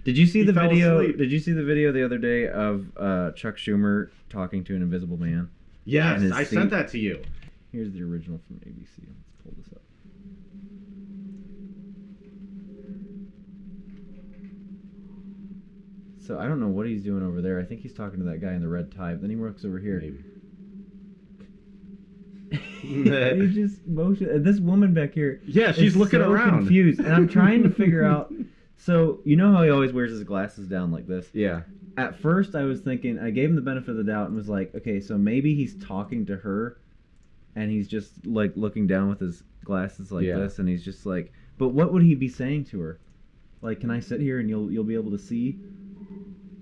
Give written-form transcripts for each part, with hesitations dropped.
Did you see He the fell video? asleep. Did you see the video the other day of Chuck Schumer talking to an invisible man? Yes, in his I seat? sent that to you. Here's the original from ABC. Let's pull this up. So I don't know what he's doing over there. I think he's talking to that guy in the red tie. But then he works over here. Maybe. He just motion. This woman back here. Yeah, she's looking so around. confused, and I'm trying to figure out. So you know how he always wears his glasses down like this? Yeah. At first, I was thinking, I gave him the benefit of the doubt and was like, okay, so maybe he's talking to her, and he's just like looking down with his glasses like this, and he's just like, but what would he be saying to her? Like, can I sit here and you'll be able to see?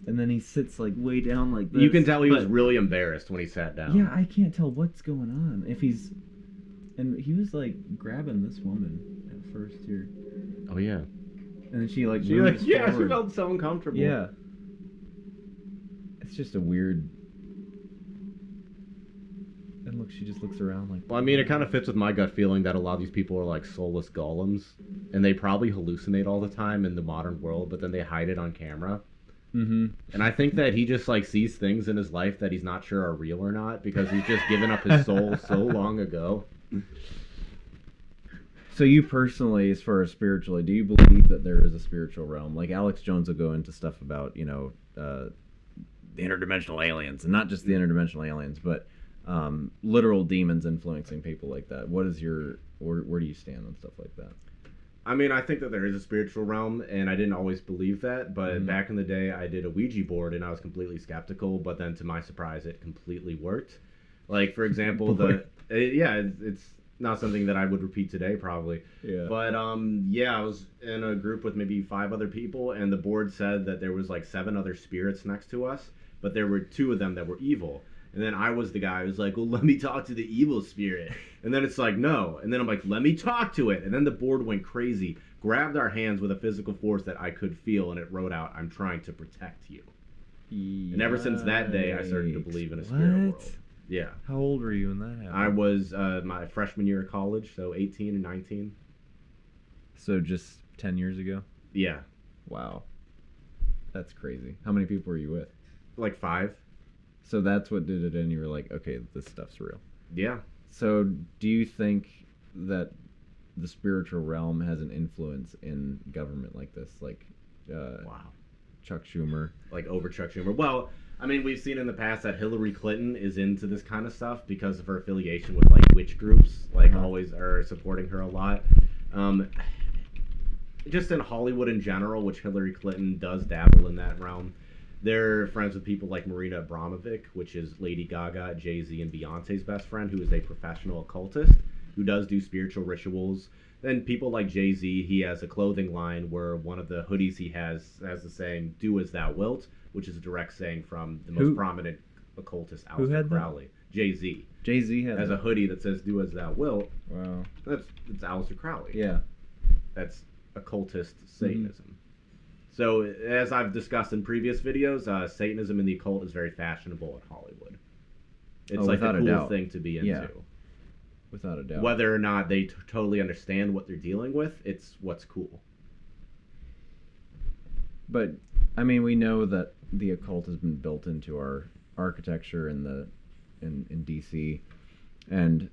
And then he sits like way down like this. You can tell he was really embarrassed when he sat down. Yeah, I can't tell what's going on. If he's, and he was like grabbing this woman at first here. Oh yeah. And then she like She moves she forward. felt so uncomfortable. Yeah. It's just a weird. And look, she just looks around like. Well, I mean, it kind of fits with my gut feeling that a lot of these people are like soulless golems, and they probably hallucinate all the time in the modern world, but then they hide it on camera. Mm-hmm. And I think that he just like sees things in his life that he's not sure are real or not because he's just given up his soul so long ago. So you personally, as far as spiritually, do you believe that there is a spiritual realm? Like Alex Jones will go into stuff about, the interdimensional aliens, and not just the interdimensional aliens, but literal demons influencing people like that. What is where do you stand on stuff like that? I mean, I think that there is a spiritual realm, and I didn't always believe that, but back in the day, I did a Ouija board, and I was completely skeptical, but then to my surprise, it completely worked. Like, for example, it's not something that I would repeat today, probably. Yeah. But, I was in a group with maybe 5 other people, and the board said that there was, like, 7 other spirits next to us, but there were 2 of them that were evil. And then I was the guy who was like, well, let me talk to the evil spirit. And then it's like, no. And then I'm like, let me talk to it. And then the board went crazy, grabbed our hands with a physical force that I could feel, and it wrote out, I'm trying to protect you. Yikes. And ever since that day, I started to believe in a spirit world. Yeah. How old were you when that happened? I was my freshman year of college, so 18 and 19. So just 10 years ago? Yeah. Wow. That's crazy. How many people were you with? Like 5. So that's what did it, and you were like, okay, this stuff's real. Yeah. So do you think that the spiritual realm has an influence in government like this? Like, wow. Chuck Schumer. Like over Chuck Schumer. Well, I mean, we've seen in the past that Hillary Clinton is into this kind of stuff because of her affiliation with, like, witch groups. Like, always are supporting her a lot. Just in Hollywood in general, which Hillary Clinton does dabble in that realm. They're friends with people like Marina Abramovic, which is Lady Gaga, Jay-Z, and Beyonce's best friend, who is a professional occultist who does do spiritual rituals. Then people like Jay-Z, he has a clothing line where one of the hoodies he has the saying, do as thou wilt, which is a direct saying from the most prominent occultist, Aleister Crowley. Jay-Z. Jay-Z has a hoodie that says, do as thou wilt. Wow. It's Aleister Crowley. Yeah. That's occultist Satanism. Mm-hmm. So, as I've discussed in previous videos, Satanism and the occult is very fashionable in Hollywood. It's like a cool thing to be into. Yeah. Without a doubt. Whether or not they totally understand what they're dealing with, it's what's cool. But, I mean, we know that the occult has been built into our architecture in D.C. And,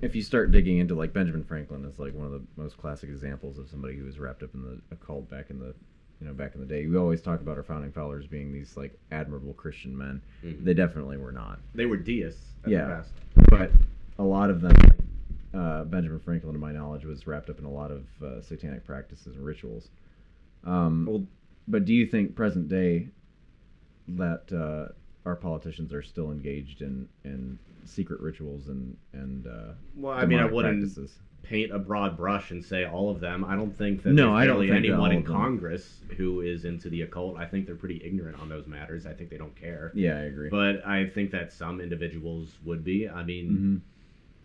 if you start digging into, like, Benjamin Franklin is like one of the most classic examples of somebody who was wrapped up in the occult back in the day. We always talk about our founding fathers being these, like, admirable Christian men. Mm-hmm. They definitely were not. They were deists at the best. But a lot of them, Benjamin Franklin, to my knowledge, was wrapped up in a lot of satanic practices and rituals. But do you think present day that our politicians are still engaged in secret rituals and well, I mean, I wouldn't practices? Paint a broad brush and say all of them. I don't think that I don't really think anyone in Congress who is into the occult. I think they're pretty ignorant on those matters. I think they don't care. Yeah, I agree. But I think that some individuals would be. I mean,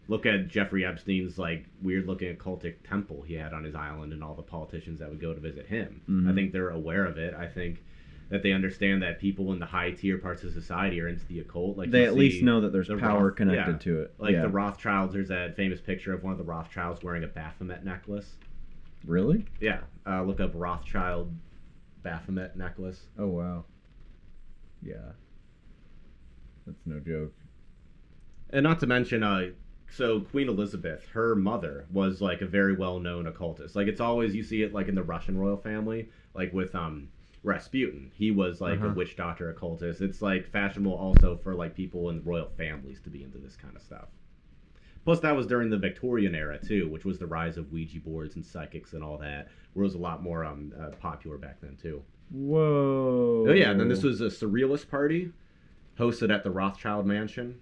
look at Jeffrey Epstein's like weird-looking occultic temple he had on his island, and all the politicians that would go to visit him. I think they're aware of it. I think that they understand that people in the high-tier parts of society are into the occult. Like, they at least know that there's power connected to it. Like the Rothschilds, there's that famous picture of one of the Rothschilds wearing a Baphomet necklace. Really? Yeah. Look up Rothschild Baphomet necklace. Oh, wow. Yeah. That's no joke. And not to mention, so Queen Elizabeth, her mother was like a very well-known occultist. Like it's always you see it like in the Russian royal family, like with Rasputin. He was like a witch doctor occultist. It's like fashionable also for like people in royal families to be into this kind of stuff. Plus, that was during the Victorian era too, which was the rise of Ouija boards and psychics and all that, where it was a lot more popular back then too. Whoa. Oh yeah, and then this was a surrealist party hosted at the Rothschild Mansion.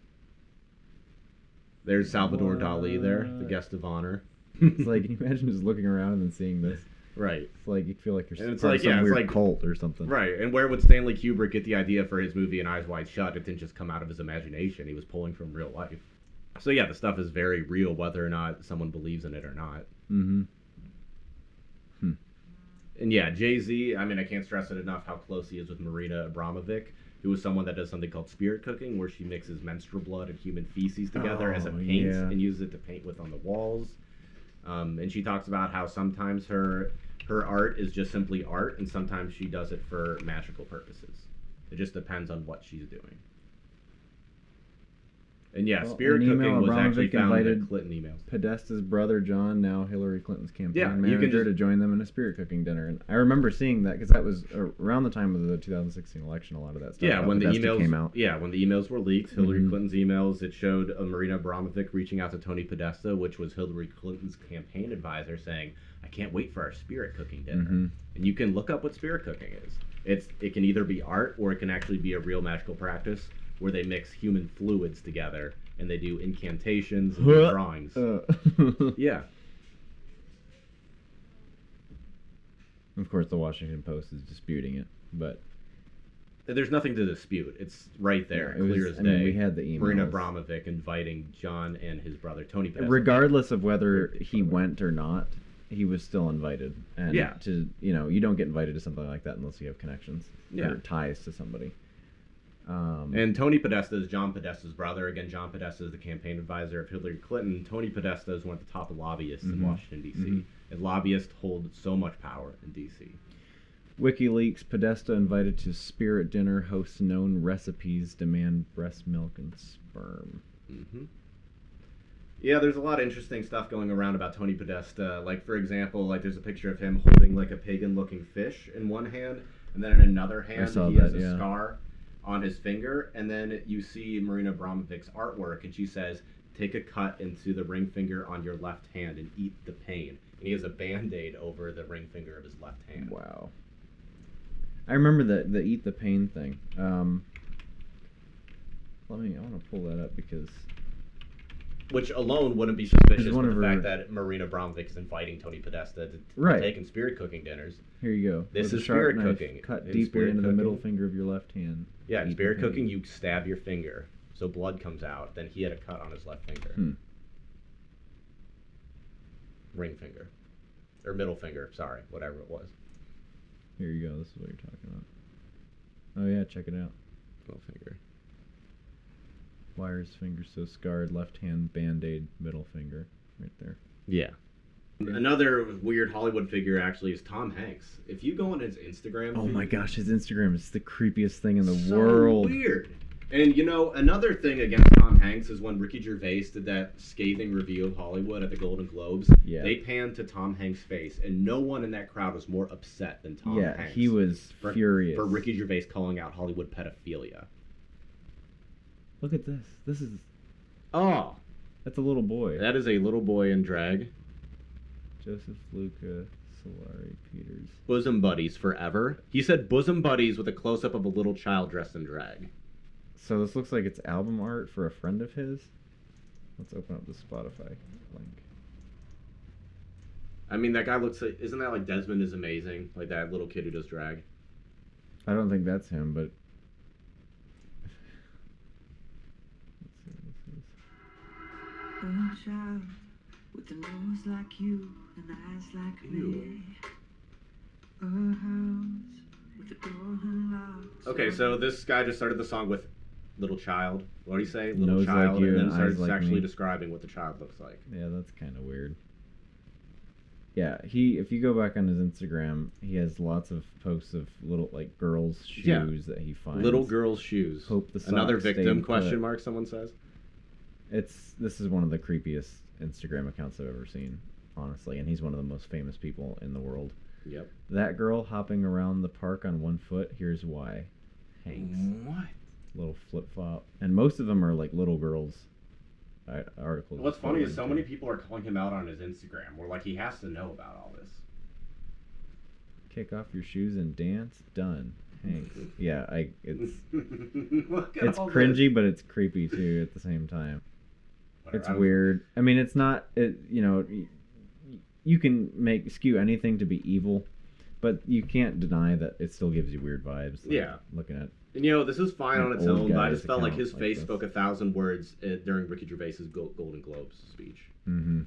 There's Salvador Dali there, the guest of honor. It's like, can you imagine just looking around and then seeing this? Right. It's like you feel like you're and it's part like, of some yeah, weird it's like, cult or something. Right, and where would Stanley Kubrick get the idea for his movie An Eyes Wide Shut? It didn't just come out of his imagination. He was pulling from real life. So yeah, the stuff is very real, whether or not someone believes in it or not. Mm-hmm. And yeah, Jay-Z, I mean, I can't stress it enough how close he is with Marina Abramovic, who is someone that does something called spirit cooking, where she mixes menstrual blood and human feces together as a paint and uses it to paint with on the walls. And she talks about how sometimes her art is just simply art, and sometimes she does it for magical purposes. It just depends on what she's doing. And yeah, spirit cooking was actually found in the Clinton emails. Podesta's brother John, now Hillary Clinton's campaign manager, to join them in a spirit cooking dinner. And I remember seeing that because that was around the time of the 2016 election. A lot of that stuff. Yeah, when the Podesta emails came out. Yeah, when the emails were leaked, Hillary Clinton's emails. It showed Marina Abramovic reaching out to Tony Podesta, which was Hillary Clinton's campaign advisor, saying, "I can't wait for our spirit cooking dinner." And you can look up what spirit cooking is. It can either be art or it can actually be a real magical practice where they mix human fluids together and they do incantations and drawings. Yeah. Of course, the Washington Post is disputing it, but there's nothing to dispute. It's right there, clear as day. I mean, we had the emails. Marina Abramovic inviting John and his brother Tony Podesta. Regardless of whether he went or not, he was still invited. And you don't get invited to something like that unless you have connections or ties to somebody. And Tony Podesta is John Podesta's brother. Again, John Podesta is the campaign advisor of Hillary Clinton. Tony Podesta is one of the top lobbyists in Washington, D.C. And lobbyists hold so much power in D.C. WikiLeaks, Podesta invited to spirit dinner, hosts known recipes, demand breast milk and sperm. Yeah, there's a lot of interesting stuff going around about Tony Podesta. Like, for example, like there's a picture of him holding like a pagan-looking fish in one hand, and then in another hand he has a scar on his finger, and then you see Marina Abramovic's artwork, and she says, "Take a cut into the ring finger on your left hand and eat the pain." And he has a Band-Aid over the ring finger of his left hand. Wow. I remember the eat the pain thing. I want to pull that up because... Which alone wouldn't be suspicious with the fact that Marina Abramovic is inviting Tony Podesta to partake in spirit cooking dinners. Here you go. This is spirit cooking. Cut deeply into the middle finger of your left hand. Yeah, in spirit cooking, you stab your finger, so blood comes out. Then he had a cut on his left finger. Ring finger. Or middle finger, sorry, whatever it was. Here you go, this is what you're talking about. Oh yeah, check it out. Middle finger. Why are his fingers so scarred? Left hand, Band-Aid, middle finger. Right there. Yeah. Another weird Hollywood figure actually is Tom Hanks. If you go on his Instagram... Oh my gosh, his Instagram is the creepiest thing in the world. So weird. And you know, another thing against Tom Hanks is when Ricky Gervais did that scathing review of Hollywood at the Golden Globes, they panned to Tom Hanks' face, and no one in that crowd was more upset than Tom Hanks. Yeah, he was furious. For Ricky Gervais calling out Hollywood pedophilia. Look at this. This is... Oh! That's a little boy. That is a little boy in drag. Joseph Luca Solari Peters. Bosom buddies forever. He said bosom buddies with a close-up of a little child dressed in drag. So this looks like it's album art for a friend of his. Let's open up the Spotify link. I mean, that guy looks like... Isn't that like Desmond is Amazing? Like that little kid who does drag? I don't think that's him, but... Let's see what this is. A child with a nose like you and eyes like me. A house with a door unlocked. Okay, so this guy just started the song with little child. What do you say? Little nose child, like you and then starts like actually me. describing what the child looks like. Yeah, that's kind of weird. Yeah, if you go back on his Instagram, he has lots of posts of little like girls' shoes that he finds. Little girls' shoes. Hope the Another socks victim? stay Question put. mark. Someone says. This is one of the creepiest Instagram accounts I've ever seen, honestly, and he's one of the most famous people in the world. Yep. That girl hopping around the park on one foot. Here's why. Hanks. What? Little flip flop, and most of them are like little girls. Articles. What's funny is so many people are calling him out on his Instagram. We're like, he has to know about all this. Kick off your shoes and dance. Done. Hanks. Yeah, it's it's cringy, but it's creepy too at the same time. It's weird. I mean, it's not. You can skew anything to be evil, but you can't deny that it still gives you weird vibes. Like, yeah. Looking at. And this is fine on its own, but I just felt like his face this. spoke 1,000 words during Ricky Gervais's Golden Globes speech. Mm-hmm.